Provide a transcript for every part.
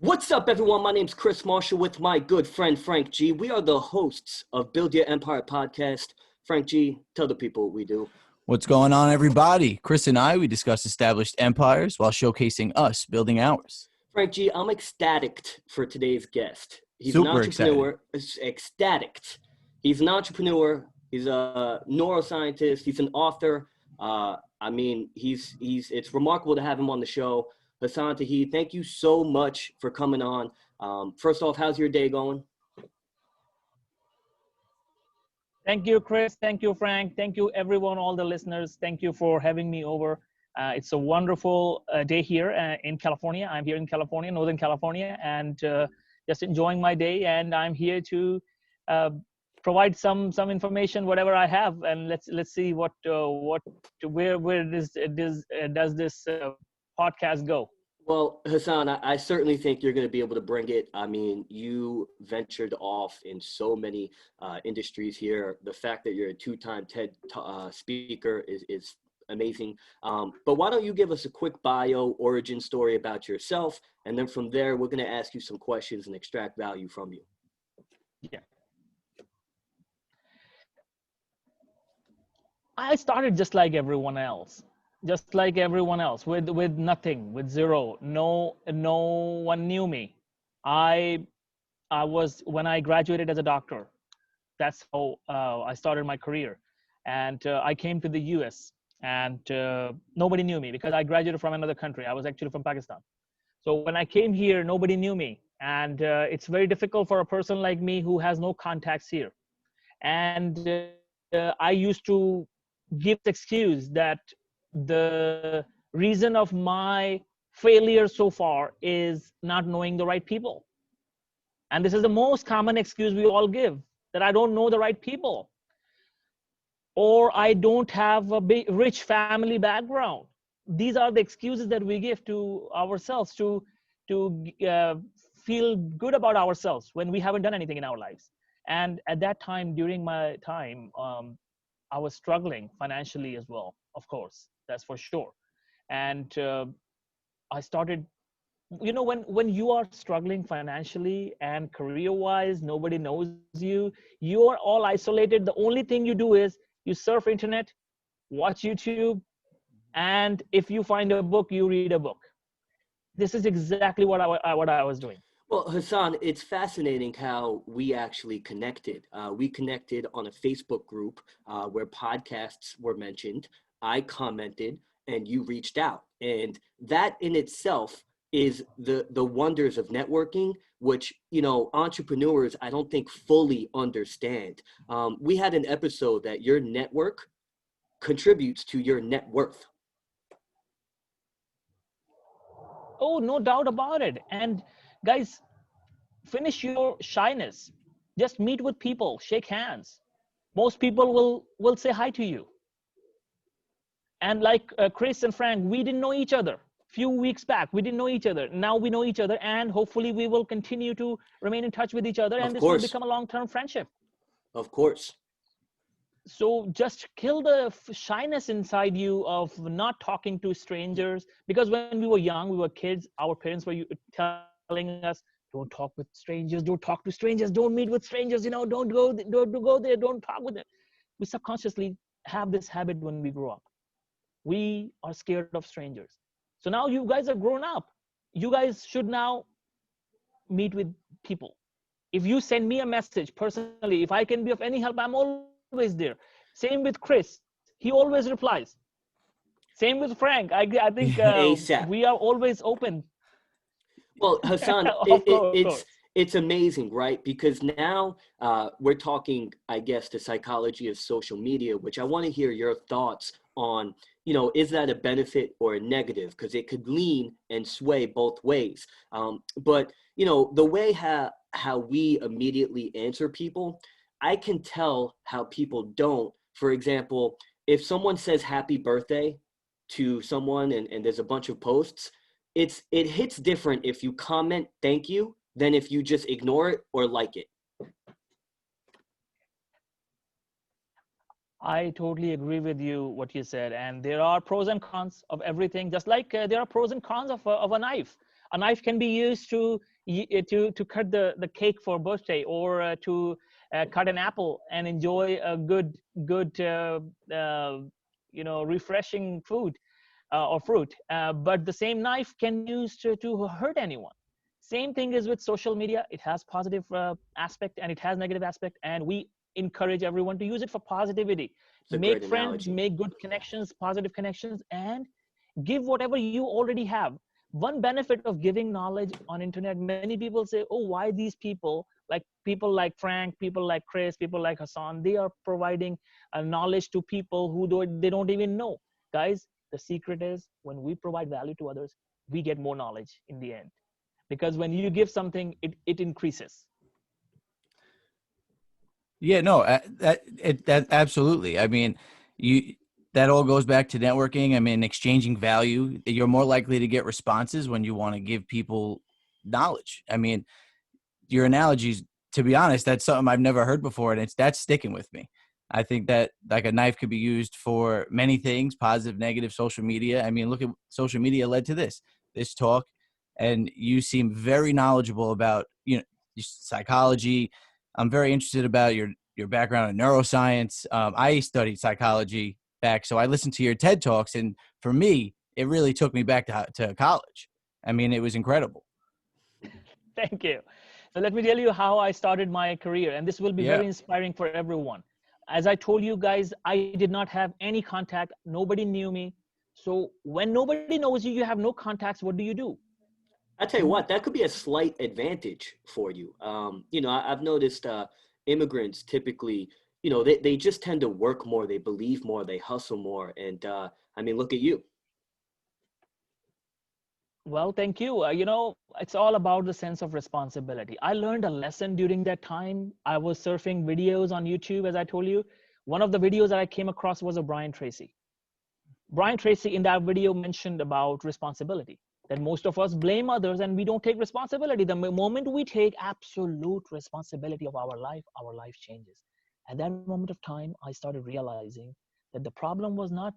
What's up, everyone? My name's Chris Marshall with my good friend Frank G. We are the hosts of Build Your Empire podcast. Frank G, tell the people what we do. What's going on, everybody? Chris and I, we discuss established empires while showcasing us building ours. Frank G, I'm ecstatic for today's guest. He's Super an entrepreneur. Ecstatic. He's an entrepreneur. He's a neuroscientist. He's an author. It's remarkable to have him on the show. Hassaan Tohid, thank you so much for coming on. First off, how's your day going? Thank you, Chris. Thank you, Frank. Thank you, everyone, all the listeners. Thank you for having me over. It's a wonderful day here in California. I'm here in California, Northern California, and just enjoying my day. And I'm here to provide some information, whatever I have, and let's see where does this podcast go. Well, Hassaan, I certainly think you're going to be able to bring it. I mean, you ventured off in so many industries here. The fact that you're a two-time TED speaker is amazing. But why don't you give us a quick bio, origin story about yourself, and then from there, we're going to ask you some questions and extract value from you. Yeah. I started just like everyone else. With nothing, with zero. No one knew me. I was, when I graduated as a doctor, that's how I started my career. And I came to the US and nobody knew me because I graduated from another country. I was actually from Pakistan. So when I came here, nobody knew me. And it's very difficult for a person like me who has no contacts here. And I used to give the excuse that the reason of my failure so far is not knowing the right people. And this is the most common excuse we all give, that I don't know the right people, or I don't have a big, rich family background. These are the excuses that we give to ourselves to feel good about ourselves when we haven't done anything in our lives. And at that time, during my time, I was struggling financially as well, of course, that's for sure. And I started, when you are struggling financially and career-wise, nobody knows you, you are all isolated. The only thing you do is you surf internet, watch YouTube, and if you find a book, you read a book. This is exactly what I was doing. Well, Hassaan, it's fascinating how we actually connected. We connected on a Facebook group where podcasts were mentioned. I commented and you reached out. And that in itself is the wonders of networking, which, entrepreneurs, I don't think fully understand. We had an episode that your network contributes to your net worth. Oh, no doubt about it. And guys, finish your shyness. Just meet with people, shake hands. Most people will say hi to you. And like Chris and Frank, we didn't know each other. Few weeks back, we didn't know each other. Now we know each other, and hopefully we will continue to remain in touch with each other, and this will become a long-term friendship. Of course. So just kill the shyness inside you of not talking to strangers, because when we were young, we were kids, our parents were telling us, don't talk with strangers, don't talk to strangers, don't meet with strangers, don't go there, don't talk with them. We subconsciously have this habit when we grow up. We are scared of strangers. So now you guys are grown up. You guys should now meet with people. If you send me a message personally, if I can be of any help, I'm always there. Same with Chris. He always replies. Same with Frank. I think we are always open. Well, Hassaan, it's amazing, right? Because now we're talking, I guess, the psychology of social media, which I want to hear your thoughts on, is that a benefit or a negative? Because it could lean and sway both ways. But, the way how we immediately answer people, I can tell how people don't. For example, if someone says happy birthday to someone and there's a bunch of posts, it hits different if you comment thank you than if you just ignore it or like it. I totally agree with you, what you said. And there are pros and cons of everything, just like there are pros and cons of a knife. A knife can be used to cut the cake for birthday, or to cut an apple and enjoy a good refreshing food or fruit. But the same knife can be used to hurt anyone. Same thing is with social media. It has positive aspect and it has negative aspect, and we encourage everyone to use it for positivity. It's a Make great friends, analogy. make good connections, positive connections, and give whatever you already have. One benefit of giving knowledge on internet, many people say, oh, why these people like Frank, people like Chris, people like Hassaan, they are providing knowledge to people they don't even know. Guys, the secret is when we provide value to others, we get more knowledge in the end. Because when you give something, it increases. Yeah, no, that absolutely. I mean, that all goes back to networking. I mean, exchanging value. You're more likely to get responses when you want to give people knowledge. I mean, your analogies, to be honest, that's something I've never heard before, and that's sticking with me. I think that like a knife could be used for many things, positive, negative, social media. I mean, look at social media led to this talk, and you seem very knowledgeable about, psychology. I'm very interested about your background in neuroscience. I studied psychology back, so I listened to your TED Talks, and for me, it really took me back to college. I mean, it was incredible. Thank you. So let me tell you how I started my career, and this will be Yeah. very inspiring for everyone. As I told you guys, I did not have any contact. Nobody knew me. So when nobody knows you, you have no contacts. What do? I tell you what, that could be a slight advantage for you. I've noticed immigrants typically, they just tend to work more, they believe more, they hustle more. And I mean, look at you. Well, thank you. It's all about the sense of responsibility. I learned a lesson during that time. I was surfing videos on YouTube, as I told you. One of the videos that I came across was of Brian Tracy. Brian Tracy in that video mentioned about responsibility, that most of us blame others and we don't take responsibility. The moment we take absolute responsibility of our life changes. At that moment of time, I started realizing that the problem was not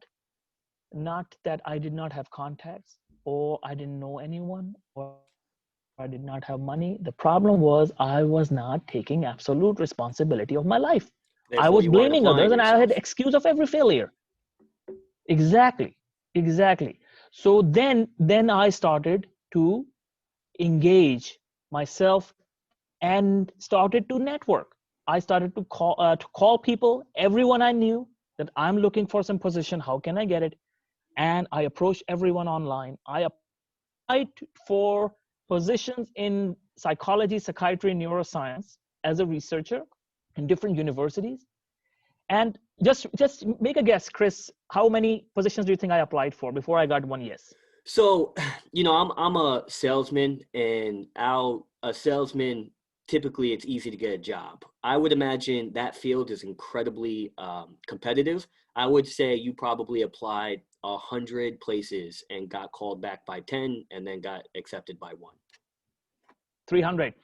that I did not have contacts, or I didn't know anyone, or I did not have money. The problem was I was not taking absolute responsibility of my life. I Therefore, was you weren't blaming applying others and I had yourself. excuse of every failure. Exactly. So then I started to engage myself and started to network. I started to call people, everyone I knew, that I'm looking for some position. How can I get it? And I approached everyone online. I applied for positions in psychology, psychiatry, and neuroscience as a researcher in different universities. And just make a guess, Chris, how many positions do you think I applied for before I got one yes? So, I'm a salesman, and a salesman, typically it's easy to get a job. I would imagine that field is incredibly competitive. I would say you probably applied 100 places and got called back by 10 and then got accepted by one. 300.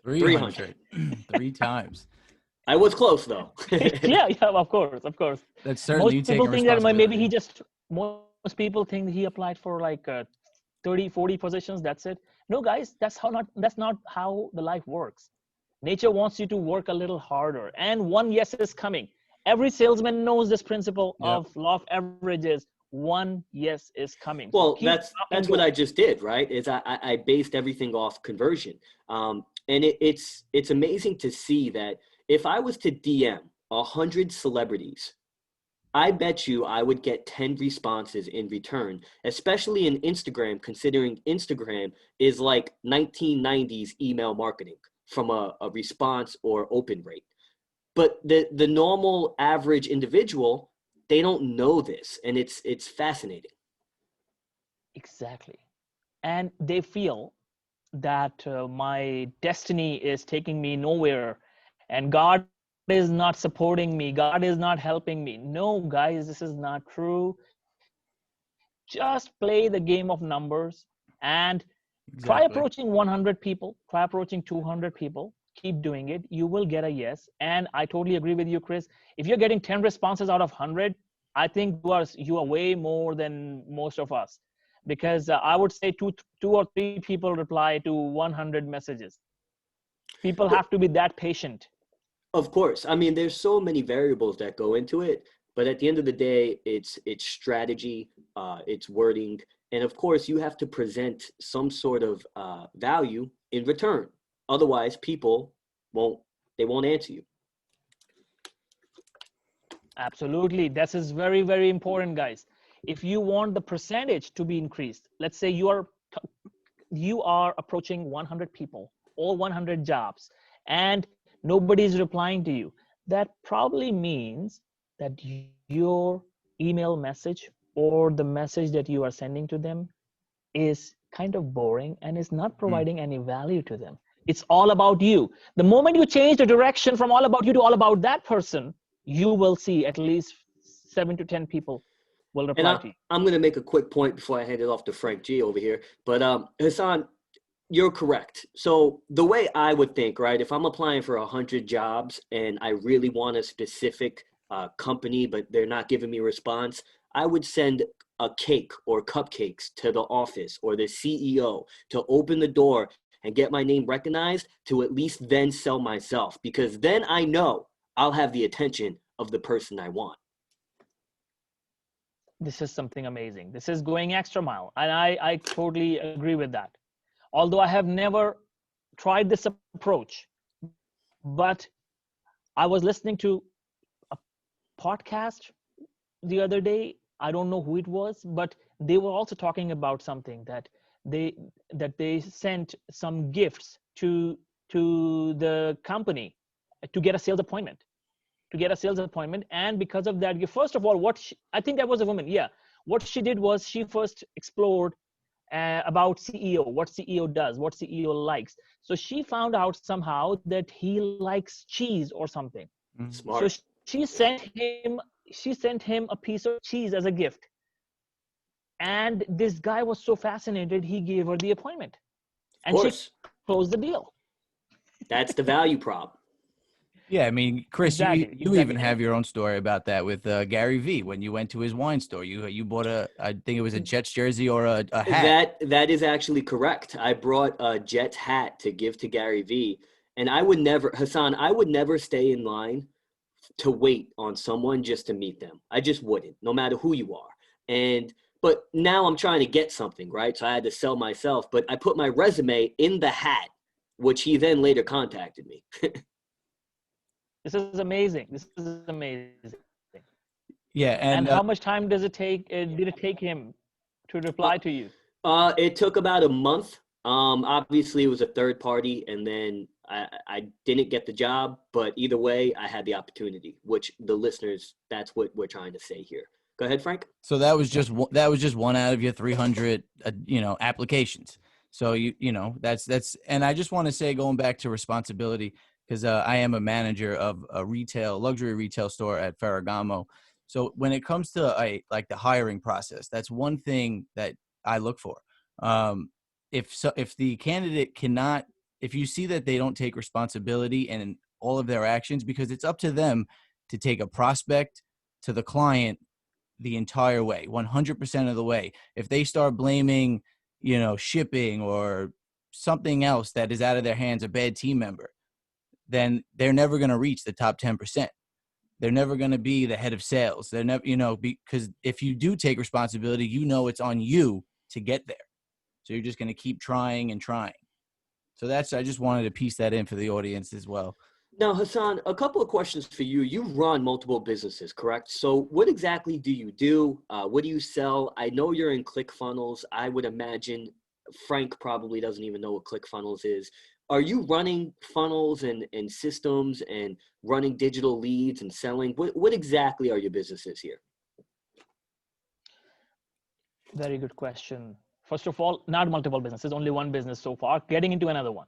300. 3 times. I was close though. Yeah, of course. That's certainly you taking Think that maybe responsibility. most people think he applied for like 30, 40 positions. That's it. No, guys, that's not how the life works. Nature wants you to work a little harder, and one yes is coming. Every salesman knows this principle Yep. of law of averages. One yes is coming. So Well, keep that's what going. I just did, right? Is I based everything off conversion, and it's amazing to see that if I was to DM 100 celebrities, I bet you I would get 10 responses in return, especially in Instagram, considering Instagram is like 1990s email marketing from a response or open rate. But the normal average individual, they don't know this, and it's fascinating. Exactly. And they feel that my destiny is taking me nowhere and God is not supporting me, God is not helping me. No, guys, this is not true. Just play the game of numbers and try approaching Exactly. 100 people, try approaching 200 people. Keep doing it, you will get a yes. And I totally agree with you, Chris. If you're getting 10 responses out of 100, I think you are way more than most of us. because I would say two or three people reply to 100 messages. People have to be that patient. Of course. I mean, there's so many variables that go into it, but at the end of the day, it's strategy, it's wording, and of course, you have to present some sort of value in return. Otherwise, people won't answer you. Absolutely. This is very, very important, guys. If you want the percentage to be increased, let's say you are approaching 100 people, all 100 jobs, and nobody is replying to you. That probably means that your email message or the message that you are sending to them is kind of boring and is not providing any value to them. It's all about you. The moment you change the direction from all about you to all about that person, you will see at least 7 to 10 people will reply to you. I'm going to make a quick point before I hand it off to Frank G over here. But Hassaan, you're correct. So the way I would think, right, if I'm applying for 100 jobs and I really want a specific company, but they're not giving me a response, I would send a cake or cupcakes to the office or the CEO to open the door and get my name recognized, to at least then sell myself, because then I know I'll have the attention of the person I want. This is something amazing. This is going extra mile. And I totally agree with that. Although I have never tried this approach, but I was listening to a podcast the other day. I don't know who it was, but they were also talking about something that they sent some gifts to the company to get a sales appointment. And because of that, first of all, I think that was a woman. Yeah. What she did was she first explored about CEO, what CEO does, what CEO likes. So she found out somehow that he likes cheese or something. Smart. So she sent him a piece of cheese as a gift. And this guy was so fascinated, he gave her the appointment. And she closed the deal. That's the value prop. Yeah, I mean, Chris, Exactly, you even have your own story about that with Gary Vee. When you went to his wine store, you bought I think it was a Jets jersey or a hat. That is actually correct. I brought a Jets hat to give to Gary Vee, and I would never, Hassaan, I would never stay in line to wait on someone just to meet them. I just wouldn't, no matter who you are. But now I'm trying to get something, right? So I had to sell myself, but I put my resume in the hat, which he then later contacted me. This is amazing. Yeah, and how much time did it take him to reply to you? It took about a month. Obviously, it was a third party, and then I didn't get the job. But either way, I had the opportunity, which the listeners, that's what we're trying to say here. Go ahead, Frank. So that was just one out of your 300, applications. So that's, and I just want to say, going back to responsibility, because I am a manager of a luxury retail store at Ferragamo. So when it comes to like the hiring process, that's one thing that I look for. If the candidate cannot, if you see that they don't take responsibility in all of their actions, because it's up to them to take a prospect to the client the entire way, 100% of the way. If they start blaming, shipping or something else that is out of their hands, a bad team member, then they're never going to reach the top 10%. They're never going to be the head of sales. They're never, because if you do take responsibility, it's on you to get there. So you're just going to keep trying and trying. So I just wanted to piece that in for the audience as well. Now, Hassaan, a couple of questions for you. You run multiple businesses, correct? So what exactly do you do? What do you sell? I know you're in ClickFunnels. I would imagine Frank probably doesn't even know what ClickFunnels is. Are you running funnels and systems and running digital leads and selling? What exactly are your businesses here? Very good question. First of all, not multiple businesses, only one business so far, getting into another one.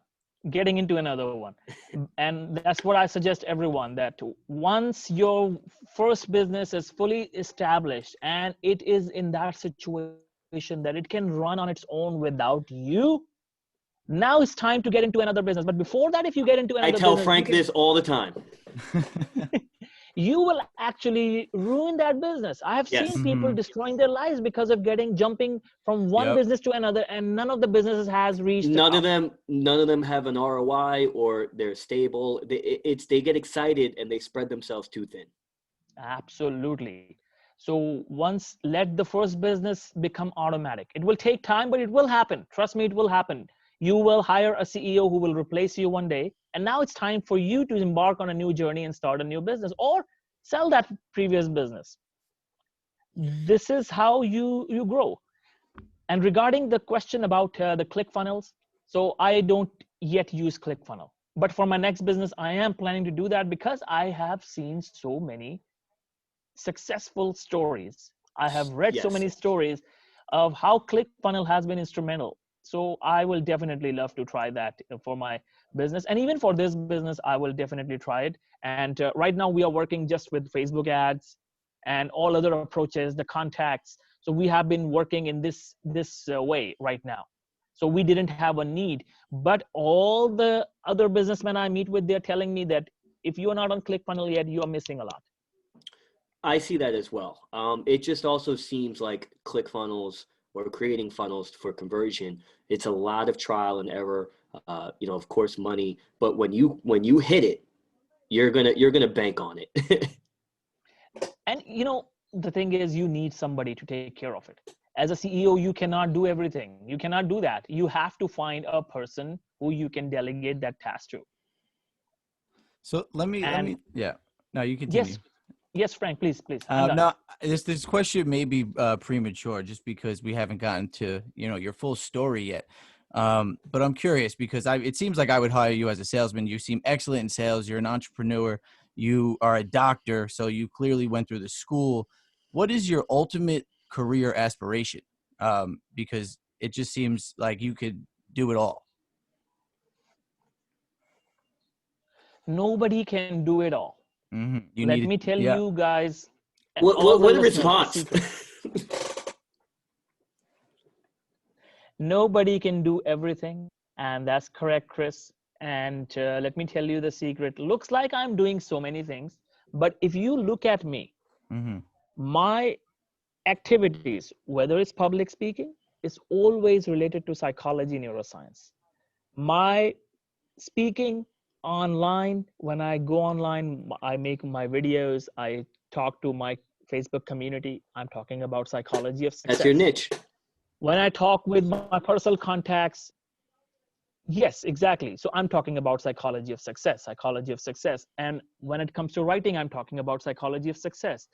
And that's what I suggest everyone, that once your first business is fully established and it is in that situation that it can run on its own without you, now it's time to get into another business. But before that, if you get into another business, I tell Frank this all the time. you will actually ruin that business. I have Yes. seen people destroying their lives because of jumping from one business to another, and none of the businesses has reached the top. None of them have an ROI, or they're stable. They get excited and they spread themselves too thin. Absolutely. So once let the first business become automatic. It will take time, but it will happen. Trust me, it will happen. You will hire a CEO who will replace you one day. And now it's time for you to embark on a new journey and start a new business or sell that previous business. This is how you grow. And regarding the question about the ClickFunnels, so I don't yet use ClickFunnel. But for my next business, I am planning to do that because I have seen so many successful stories. I have read so Yes. many stories of how ClickFunnels has been instrumental. So I will definitely love to try that for my business. And even for this business, I will definitely try it. And right now we are working just with Facebook ads and all other approaches, the contacts. So we have been working in this way right now. So we didn't have a need, but all the other businessmen I meet with, they're telling me that if you are not on ClickFunnels yet, you are missing a lot. I see that as well. It just also seems like ClickFunnels or creating funnels for conversion, it's a lot of trial and error. Of course, money. But when you hit it, you're gonna bank on it. And the thing is, you need somebody to take care of it. As a CEO, you cannot do everything. You cannot do that. You have to find a person who you can delegate that task to. So let me, yeah. No, you continue. Yes, Frank, please. I'm done. No, this question may be premature just because we haven't gotten to your full story yet. But I'm curious because it seems like I would hire you as a salesman. You seem excellent in sales. You're an entrepreneur. You are a doctor, so you clearly went through the school. What is your ultimate career aspiration? Because it just seems like you could do it all. Nobody can do it all. Mm-hmm. Let me tell you guys, all the What a listeners, a response. secret. Nobody can do everything, and that's correct, Chris. And let me tell you the secret. Looks like I'm doing so many things, but if you look at me, my activities, whether it's public speaking, is always related to psychology, neuroscience. My speaking online, when I go online, I make my videos, I talk to my Facebook community, I'm talking about psychology of success. That's your niche. When I talk with my personal contacts, yes, exactly. So I'm talking about psychology of success. And when it comes to writing, I'm talking about psychology of success.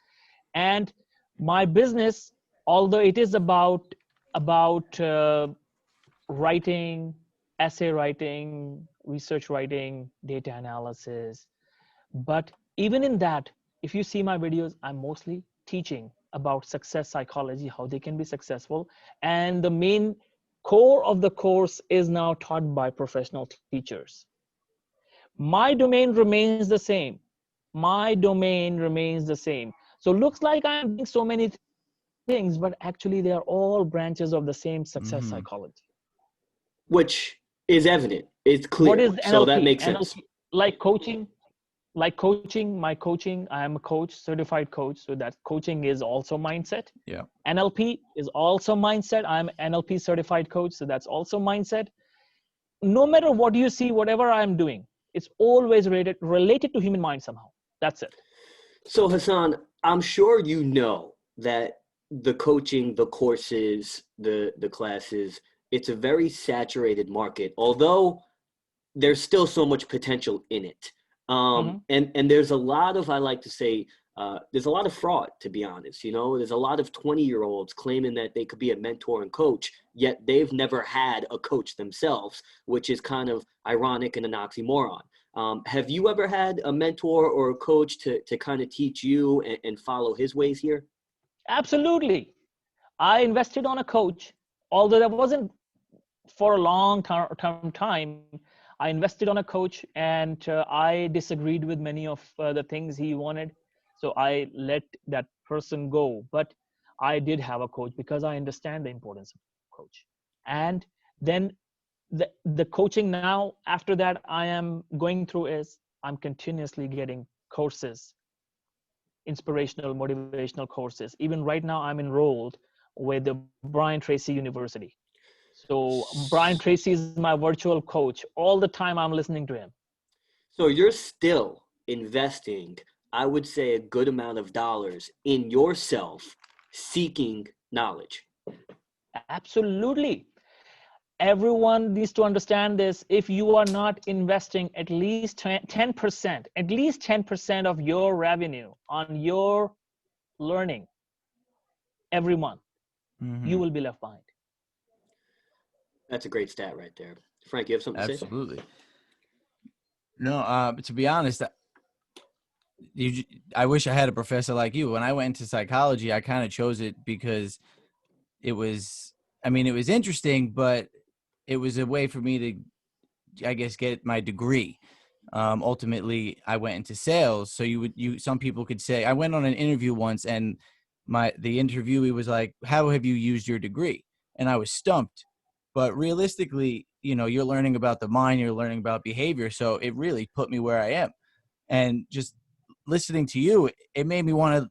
And my business, although it is about writing, essay writing, research writing, data analysis, but even in that, if you see my videos, I'm mostly teaching about success psychology, how they can be successful. And the main core of the course is now taught by professional teachers. My domain remains the same. So looks like I'm doing so many things, but actually they are all branches of the same success psychology. Which is evident. It's clear. What is NLP? So that makes sense. Like coaching, my coaching, I am a coach, certified coach. So that coaching is also mindset. Yeah. NLP is also mindset. I'm NLP certified coach. So that's also mindset. No matter what you see, whatever I'm doing, it's always related to human mind somehow. That's it. So Hassaan, I'm sure you know that the coaching, the courses, the classes, it's a very saturated market, although there's still so much potential in it. And there's a lot of, I like to say, there's a lot of fraud, to be honest. There's a lot of 20-year-olds claiming that they could be a mentor and coach, yet they've never had a coach themselves, which is kind of ironic and an oxymoron. Have you ever had a mentor or a coach to kind of teach you and follow his ways here? Absolutely. I invested on a coach, although that wasn't for a long time. I invested on a coach, and I disagreed with many of the things he wanted. So I let that person go. But I did have a coach because I understand the importance of coach. And then the coaching now, after that, I am going through is I'm continuously getting courses inspirational, motivational courses. Even right now, I'm enrolled with the Brian Tracy University. So Brian Tracy is my virtual coach. All the time I'm listening to him. So you're still investing, I would say, a good amount of dollars in yourself seeking knowledge. Absolutely. Everyone needs to understand this. If you are not investing at least 10% of your revenue on your learning every month, you will be left behind. That's a great stat right there. Frank, you have something to say? Absolutely. No, to be honest, I wish I had a professor like you. When I went into psychology, I kind of chose it because it was interesting, but it was a way for me to, I guess, get my degree. Ultimately, I went into sales. So some people could say, I went on an interview once, and the interviewee was like, "How have you used your degree?" And I was stumped. But realistically, you're learning about the mind, you're learning about behavior. So it really put me where I am. And just listening to you, it made me want to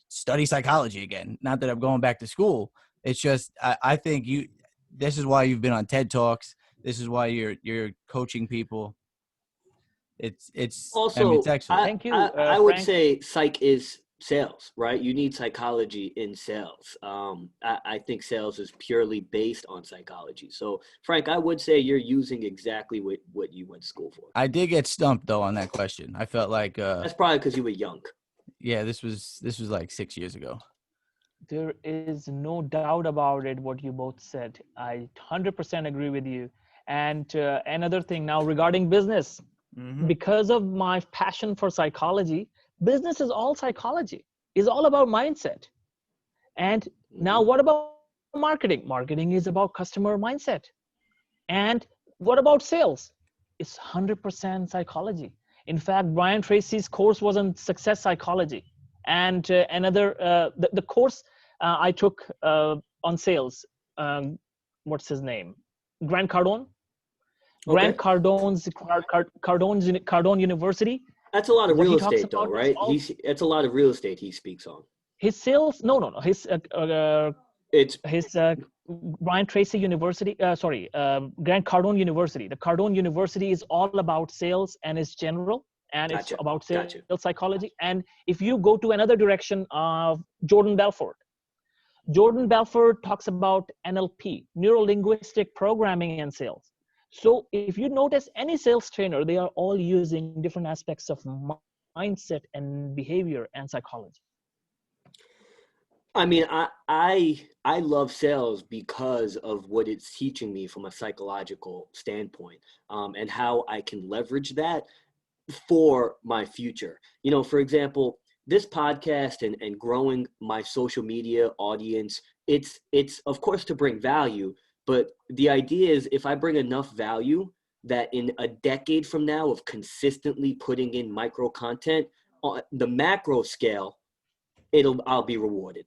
study psychology again. Not that I'm going back to school. It's just, I think this is why you've been on TED Talks. This is why you're coaching people. It's Also, excellent. Thank you, I would Frank. say psych is sales, right? You need psychology in sales. I think sales is purely based on psychology. So, Frank, I would say you're using exactly what you went to school for. I did get stumped though on that question. I felt like that's probably because you were young. Yeah, this was like 6 years ago. There is no doubt about it, what you both said. I 100% agree with you. And another thing now regarding business, because of my passion for psychology, business is all psychology, is all about mindset. And now what about marketing? Marketing is about customer mindset. And what about sales? It's 100% psychology. In fact, Brian Tracy's course was on success psychology. And the course I took on sales, what's his name? Grant Cardone. Okay. Grant Cardone University. That's a lot of real estate, though, right? It's a lot of real estate he speaks on. His sales, no. His Brian Tracy University. Grant Cardone University. The Cardone University is all about sales and it's general, and it's about sales psychology. And if you go to another direction of Jordan Belfort talks about NLP, neuro-linguistic programming and sales. So if you notice any sales trainer, they are all using different aspects of mindset and behavior and psychology. I mean, I love sales because of what it's teaching me from a psychological standpoint, and how I can leverage that for my future. For example, this podcast and growing my social media audience, it's of course to bring value, but the idea is if I bring enough value that in a decade from now of consistently putting in micro content on the macro scale, I'll be rewarded.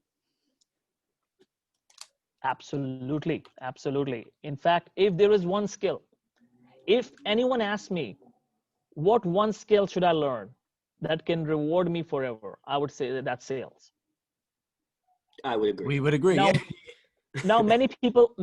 Absolutely. In fact, if there is one skill, if anyone asks me, what one skill should I learn that can reward me forever, I would say that's sales. I would agree. We would agree. Now many people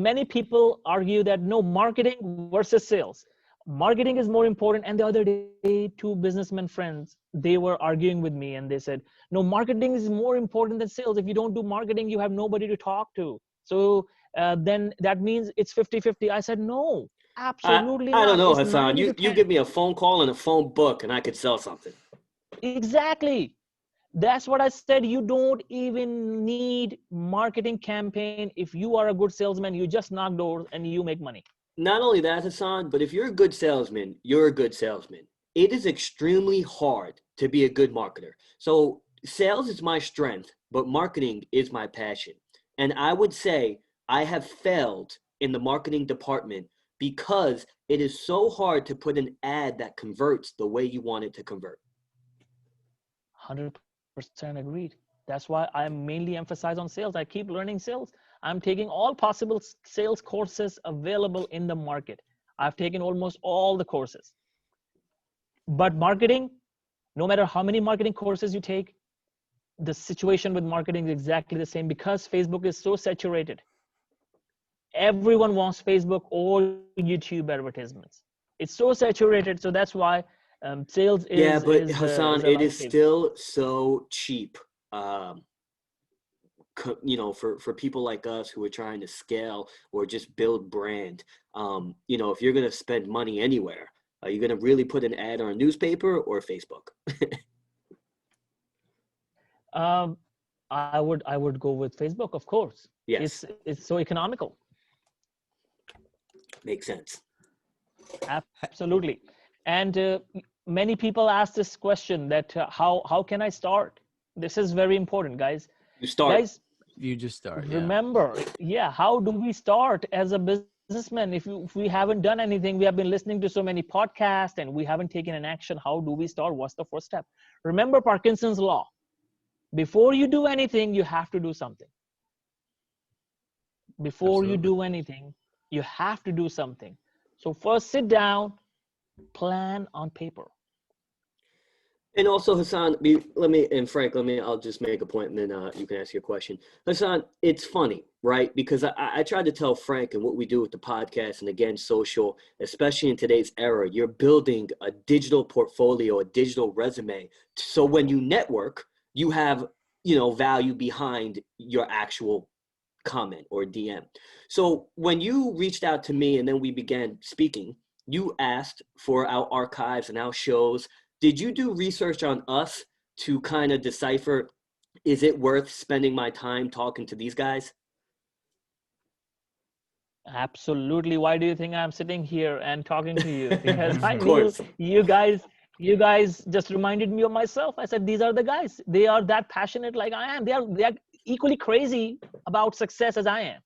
argue that no, marketing versus sales. Marketing is more important. And the other day, two businessmen friends, they were arguing with me and they said, no, marketing is more important than sales. If you don't do marketing, you have nobody to talk to. So then that means it's 50-50. I said, no, absolutely not. I don't know, It's Hassaan. You give me a phone call and a phone book and I could sell something. Exactly. That's what I said. You don't even need marketing campaign. If you are a good salesman, you just knock doors and you make money. Not only that, Hassaan, but if you're a good salesman, you're a good salesman. It is extremely hard to be a good marketer. So sales is my strength, but marketing is my passion. And I would say I have failed in the marketing department because it is so hard to put an ad that converts the way you want it to convert. 100% agreed. That's why I mainly emphasize on sales. I keep learning sales. I'm taking all possible sales courses available in the market. I've taken almost all the courses. But marketing, no matter how many marketing courses you take, the situation with marketing is exactly the same because Facebook is so saturated. Everyone wants Facebook or YouTube advertisements. It's so saturated, so that's why sales Yeah, is but is Hassaan, is a it is lifesaver. still so cheap. For people like us who are trying to scale or just build brand, if you're going to spend money anywhere, are you going to really put an ad on a newspaper or Facebook? Um, I would go with Facebook, of course. Yes, It's so economical. makes sense. Absolutely. And many people ask this question that how can I start? This is very important, guys. You start. Guys, You just start. Yeah. remember, yeah, how do we start as a businessman? If we haven't done anything, we have been listening to so many podcasts and we haven't taken an action. How do we start? What's the first step? Remember Parkinson's law. Before you do anything, you have to do something. Before you Absolutely. do anything, you have to do something. So first sit down, plan on paper. And also, Hassaan, I'll just make a point and then you can ask your question. Hassaan, it's funny, right? Because I tried to tell Frank and what we do with the podcast and again, social, especially in today's era, you're building a digital portfolio, a digital resume. So when you network, you have, value behind your actual comment or DM. So when you reached out to me and then we began speaking, you asked for our archives and our shows. Did you do research on us to kind of decipher, is it worth spending my time talking to these guys? Absolutely. Why do you think I'm sitting here and talking to you? Because I Of knew course. you guys just reminded me of myself. I said, these are the guys. They are that passionate like I am. They are equally crazy about success as I am.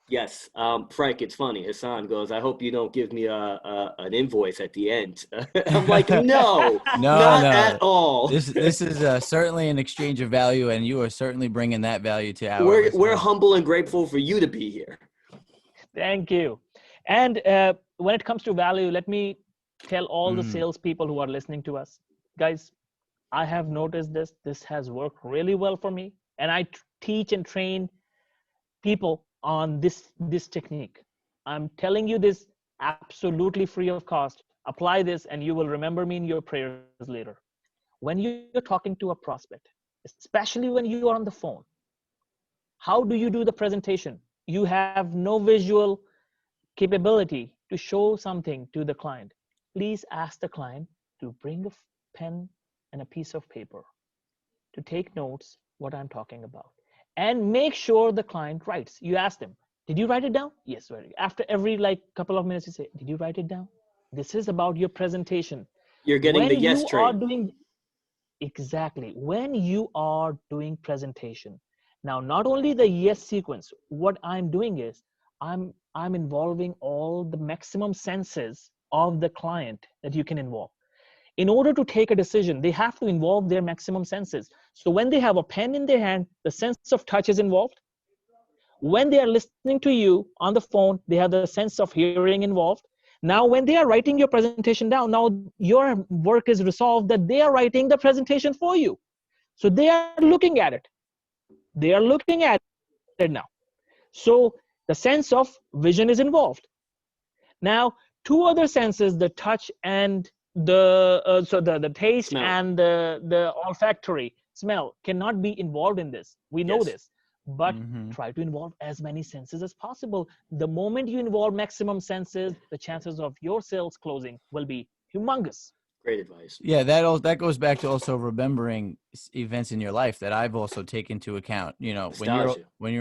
Yes. Frank, it's funny. Hassaan goes, I hope you don't give me an invoice at the end. I'm like, no, No, not no. at all. This is certainly an exchange of value, and you are certainly bringing that value to our We're listeners. humble and grateful for you to be here. Thank you. And when it comes to value, let me tell all the Mm. salespeople who are listening to us, guys, I have noticed this. This has worked really well for me. And I teach and train people on this technique. I'm telling you this absolutely free of cost. Apply this and you will remember me in your prayers later. When you're talking to a prospect, especially when you are on the phone, how do you do the presentation? You have no visual capability to show something to the client. Please ask the client to bring a pen and a piece of paper to take notes what I'm talking about. And make sure the client writes. You ask them, did you write it down? Yes, very. After every couple of minutes, you say, did you write it down? This is about your presentation. You're getting the When yes you are train. doing exactly, when you are doing presentation, now not only the yes sequence, what I'm doing is I'm involving all the maximum senses of the client that you can involve. In order to take a decision, they have to involve their maximum senses. So when they have a pen in their hand, the sense of touch is involved. When they are listening to you on the phone, they have the sense of hearing involved. Now, when they are writing your presentation down, now your work is resolved that they are writing the presentation for you. So they are looking at it. They are looking at it now. So the sense of vision is involved. Now, two other senses, the touch and the taste Smell. and the olfactory smell cannot be involved in this. We know Yes. this, but Mhm. try to involve as many senses as possible. The moment you involve maximum senses, the chances of your sales closing will be humongous. Great advice. Yeah, that goes back to also remembering events in your life that I've also taken into account. You know, Nostalgia. when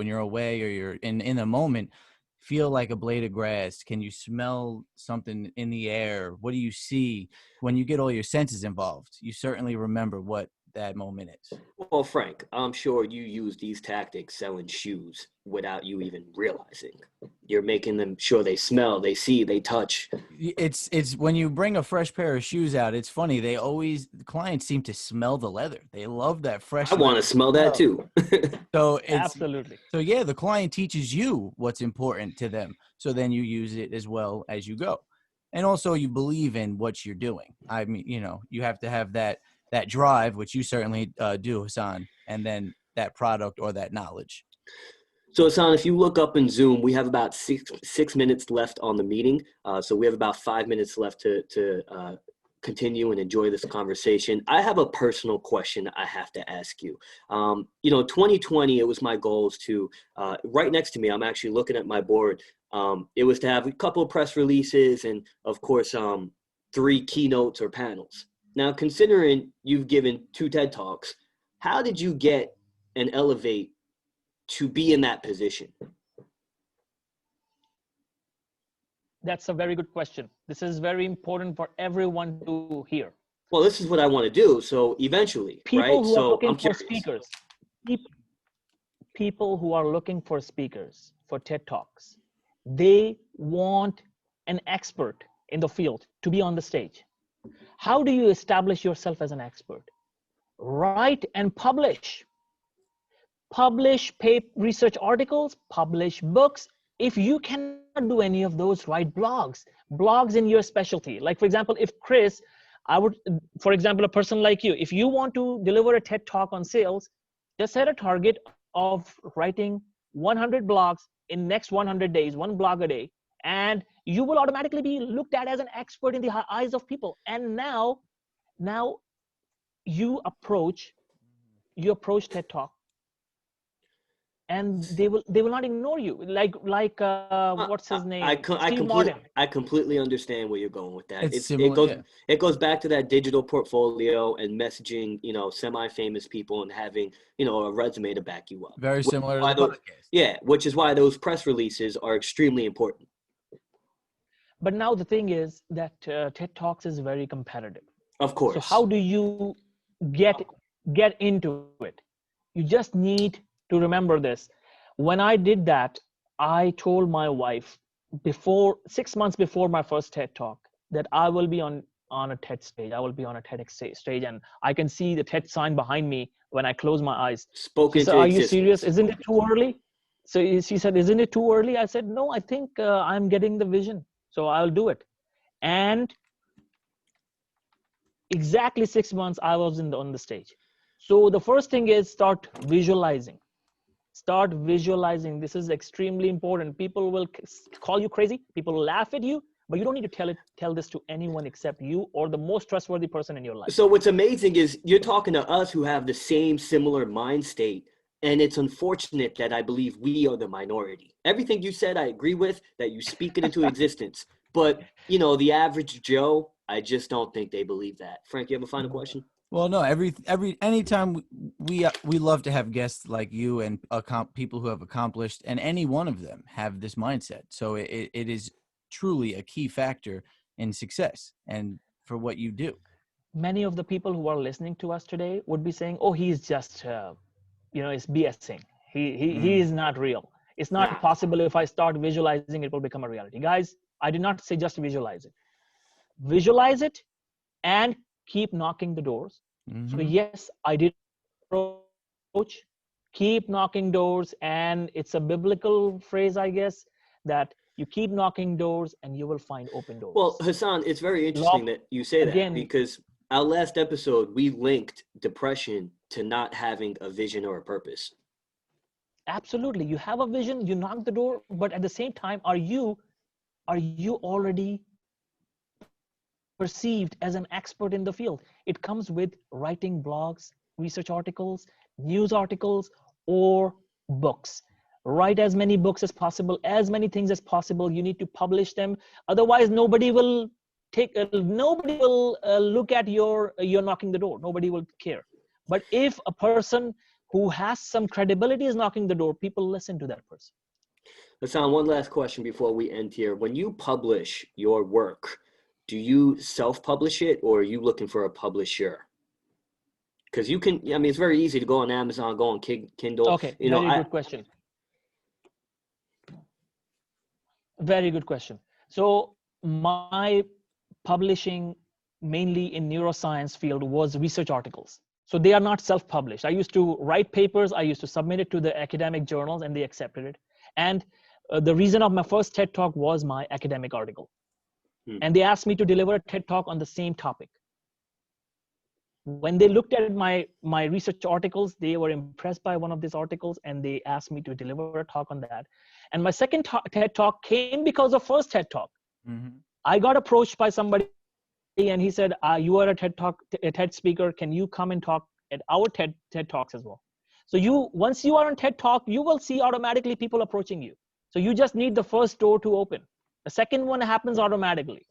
you're away or you're in the moment, feel like a blade of grass. Can you smell something in the air? What do you see? When you get all your senses involved, you certainly remember what that moment is. Well, Frank, I'm sure you use these tactics selling shoes without you even realizing. You're making them sure they smell, they see, they touch. It's when you bring a fresh pair of shoes out, it's funny. The clients seem to smell the leather. They love that fresh I want leather to smell that smell. too. Absolutely. So yeah, the client teaches you what's important to them. So then you use it as well as you go. And also you believe in what you're doing. I mean, you know, you have to have that that drive, which you certainly do, Hassaan, and then that product or that knowledge. So Hassaan, if you look up in Zoom, we have about six minutes left on the meeting. So we have about 5 minutes left to continue and enjoy this conversation. I have a personal question I have to ask you. 2020, it was my goals to, right next to me, I'm actually looking at my board. It was to have a couple of press releases and of course, 3 keynotes or panels. Now, considering you've given 2 TED Talks, how did you get and elevate to be in that position? That's a very good question. This is very important for everyone to hear. Well, this is what I want to do. So eventually, people right? Who so are looking I'm for curious. speakers, people who are looking for speakers for TED Talks, they want an expert in the field to be on the stage. How do you establish yourself as an expert? Write and publish. Publish research articles, publish books. If you cannot do any of those, write blogs in your specialty. Like, for example, if Chris, for example, a person like you, if you want to deliver a TED Talk on sales, just set a target of writing 100 blogs in next 100 days, 1 blog a day, and you will automatically be looked at as an expert in the eyes of people. And now you approach TED Talk, and they will not ignore you. Like what's his name? Steve Martin. I completely understand where you're going with that. It's similar, it goes back to that digital portfolio and messaging, semi-famous people and having, a resume to back you up. Very similar to the podcast. Yeah, which is why those press releases are extremely important. But now the thing is that TED Talks is very competitive. Of course. So how do you get into it? You just need to remember this. When I did that, I told my wife 6 months before my first TED Talk that I will be on a TED stage. I will be on a TEDx stage, and I can see the TED sign behind me when I close my eyes. Spoken she said, to "Are existence. You serious? Isn't it too early?" So she said, "Isn't it too early?" I said, "No, I think I'm getting the vision, so I'll do it." And exactly 6 months I was on the stage. So the first thing is start visualizing. This is extremely important. People will call you crazy, people will laugh at you, but you don't need to tell this to anyone except you or the most trustworthy person in your life. So what's amazing is you're talking to us who have the similar mind state, and it's unfortunate that I believe we are the minority. Everything you said I agree with, that you speak it into existence, but the average Joe, I just don't think they believe that. Frank, you have a final question? Well, no, anytime we love to have guests like you and people who have accomplished, and any one of them have this mindset. So it is truly a key factor in success and for what you do. Many of the people who are listening to us today would be saying, "Oh, he's just, is BSing. He is not real. It's not possible. If I start visualizing, it will become a reality." Guys, I did not say just visualize it. Visualize it and keep knocking the doors. Mm-hmm. So yes, I did approach, keep knocking doors, and it's a biblical phrase, I guess, that you keep knocking doors and you will find open doors. Well, Hassaan, it's very interesting that you say that, because our last episode, we linked depression to not having a vision or a purpose. Absolutely. You have a vision, you knock the door, but at the same time, are you already perceived as an expert in the field? It comes with writing blogs, research articles, news articles, or books. Write as many books as possible, as many things as possible. You need to publish them. Otherwise, nobody will look at you're knocking the door. Nobody will care. But if a person who has some credibility is knocking the door, people listen to that person. Hassaan, one last question before we end here. When you publish your work, do you self-publish it, or are you looking for a publisher? Because you can, it's very easy to go on Amazon, go on Kindle. Okay, good question. Very good question. So my publishing mainly in neuroscience field was research articles. So they are not self-published. I used to write papers. I used to submit it to the academic journals and they accepted it. And the reason of my first TED Talk was my academic article. And they asked me to deliver a TED Talk on the same topic. When they looked at my research articles, they were impressed by one of these articles, and they asked me to deliver a talk on that. And my second TED talk came because of first TED talk. Mm-hmm. I got approached by somebody, and he said, you are a TED speaker. Can you come and talk at our TED talks as well? So once you are on TED talk, you will see automatically people approaching you. So you just need the first door to open. The second one happens automatically.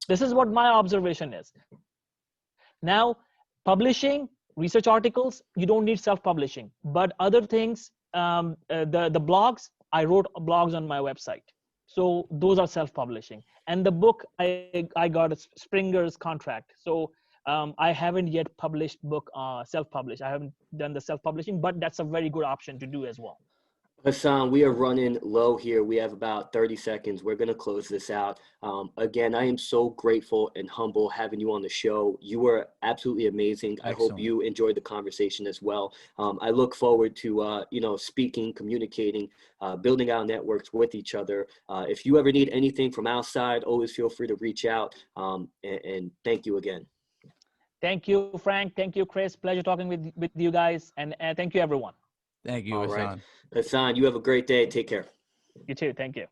This is what my observation is. Now, publishing research articles, you don't need self-publishing, but other things, the blogs, I wrote blogs on my website. So those are self-publishing. And the book, I got a Springer's contract. So I haven't yet published book self-published. I haven't done the self-publishing, but that's a very good option to do as well. Hassaan, we are running low here. We have about 30 seconds. We're going to close this out. Again, I am so grateful and humble having you on the show. You were absolutely amazing. Excellent. I hope you enjoyed the conversation as well. I look forward to, speaking, communicating, building our networks with each other. If you ever need anything from outside, always feel free to reach out. And thank you again. Thank you, Frank. Thank you, Chris. Pleasure talking with you guys. And thank you, everyone. Thank you, All Hassaan. right. Hassaan, you have a great day. Take care. You too. Thank you.